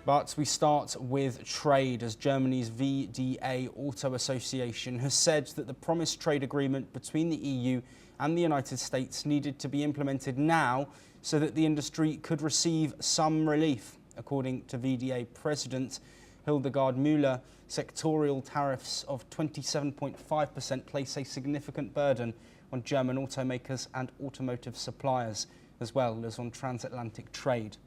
But we start with trade, as Germany's VDA Auto Association has said that the promised trade agreement between the EU and the United States needed to be implemented now so that the industry could receive some relief. According to VDA President Hildegard Müller, sectorial tariffs of 27.5% place a significant burden on German automakers and automotive suppliers, as well as on transatlantic trade.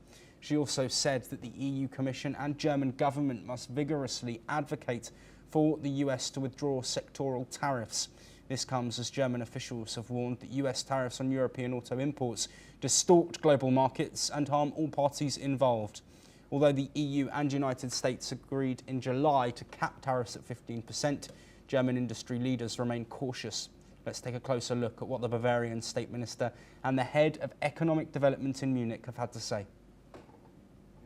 She also said that the EU Commission and German government must vigorously advocate for the US to withdraw sectoral tariffs. This comes as German officials have warned that US tariffs on European auto imports distort global markets and harm all parties involved. Although the EU and United States agreed in July to cap tariffs at 15%, German industry leaders remain cautious. Let's take a closer look at what the Bavarian State Minister and the head of economic development in Munich have had to say.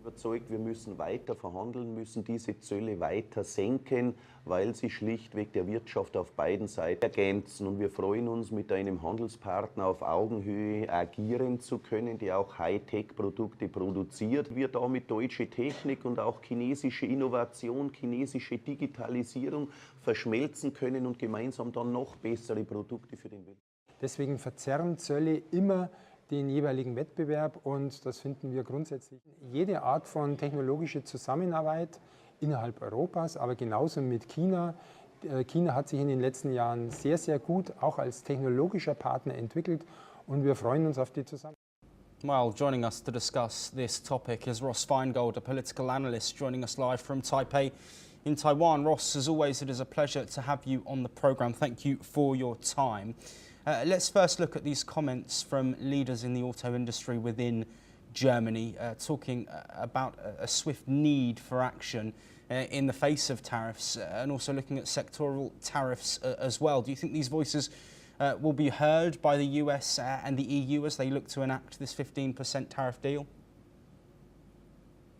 Überzeugt, wir müssen weiter verhandeln, müssen diese Zölle weiter senken, weil sie schlichtweg der Wirtschaft auf beiden Seiten ergänzen. Und wir freuen uns, mit einem Handelspartner auf Augenhöhe agieren zu können, der auch Hightech-Produkte produziert. Wir damit deutsche Technik und auch chinesische Innovation, chinesische Digitalisierung verschmelzen können und gemeinsam dann noch bessere Produkte für den Weltmarkt. Deswegen verzerren Zölle immer den jeweiligen Wettbewerb, und das finden wir grundsätzlich. Jede Art von technologischer Zusammenarbeit innerhalb Europas, aber genauso mit China. China hat sich in den letzten Jahren sehr, sehr gut auch als technologischer Partner entwickelt, und wir freuen uns auf die Zusammenarbeit. Well, joining us to discuss this topic is Ross Feingold, a political analyst, joining us live from Taipei in Taiwan. Ross, as always, it is a pleasure to have you on the programme. Thank you for your time. Let's first look at these comments from leaders in the auto industry within Germany, talking about a swift need for action in the face of tariffs, and also looking at sectoral tariffs as well. Do you think these voices will be heard by the US and the EU as they look to enact this 15% tariff deal?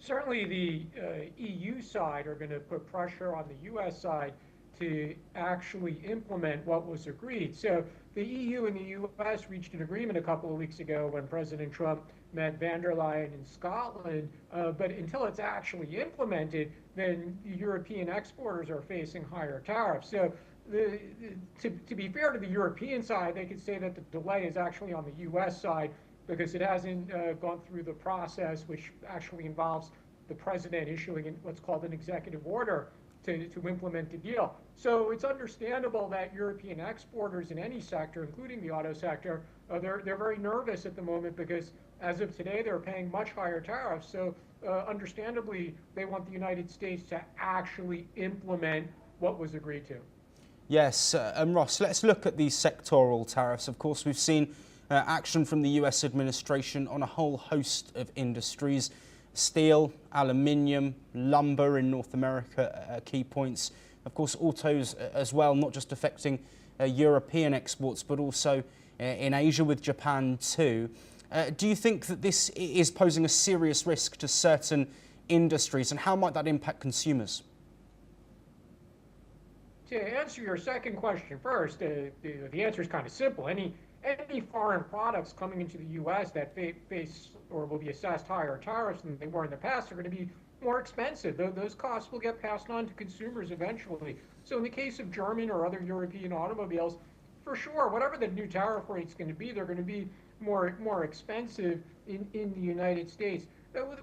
Certainly the EU side are going to put pressure on the US side to actually implement what was agreed. So the EU and the US reached an agreement a couple of weeks ago when President Trump met van der Leyen in Scotland, but until it's actually implemented, then European exporters are facing higher tariffs. So to be fair to the European side, they could say that the delay is actually on the US side because it hasn't gone through the process, which actually involves the president issuing what's called an executive order to implement the deal. So it's understandable that European exporters in any sector, including the auto sector, they're very nervous at the moment because as of today they're paying much higher tariffs. So understandably they want the United States to actually implement what was agreed to. Yes, and Ross, let's look at these sectoral tariffs. Of course, we've seen action from the US administration on a whole host of industries. Steel, aluminium, lumber in North America, key points. Of course, autos as well, not just affecting European exports, but also in Asia with Japan too. Do you think that this is posing a serious risk to certain industries, and how might that impact consumers? To answer your second question first, the answer is kind of simple. Any foreign products coming into the U.S. that face or will be assessed higher tariffs than they were in the past are going to be more expensive. Those costs will get passed on to consumers eventually. So in the case of German or other European automobiles, for sure, whatever the new tariff rate's going to be, they're going to be more expensive in the United States.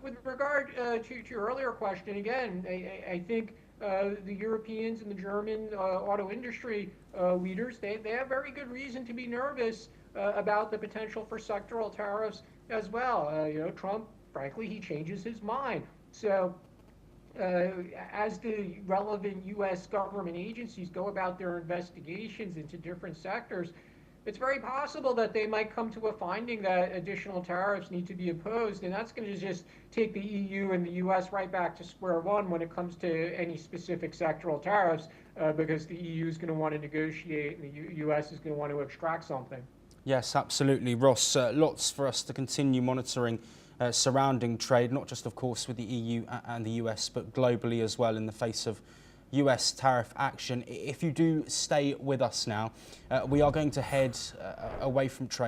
With regard to your earlier question, again, I think the Europeans and the German auto industry leaders, they have very good reason to be nervous about the potential for sectoral tariffs as well. Trump, frankly, he changes his mind. So as the relevant U.S. government agencies go about their investigations into different sectors, it's very possible that they might come to a finding that additional tariffs need to be imposed, and that's going to just take the EU and the US right back to square one when it comes to any specific sectoral tariffs, because the EU is going to want to negotiate and the US is going to want to extract something. Yes, absolutely, Ross. Lots for us to continue monitoring surrounding trade, not just, of course, with the EU and the US, but globally as well in the face of US tariff action. If you do stay with us now, we are going to head away from trade.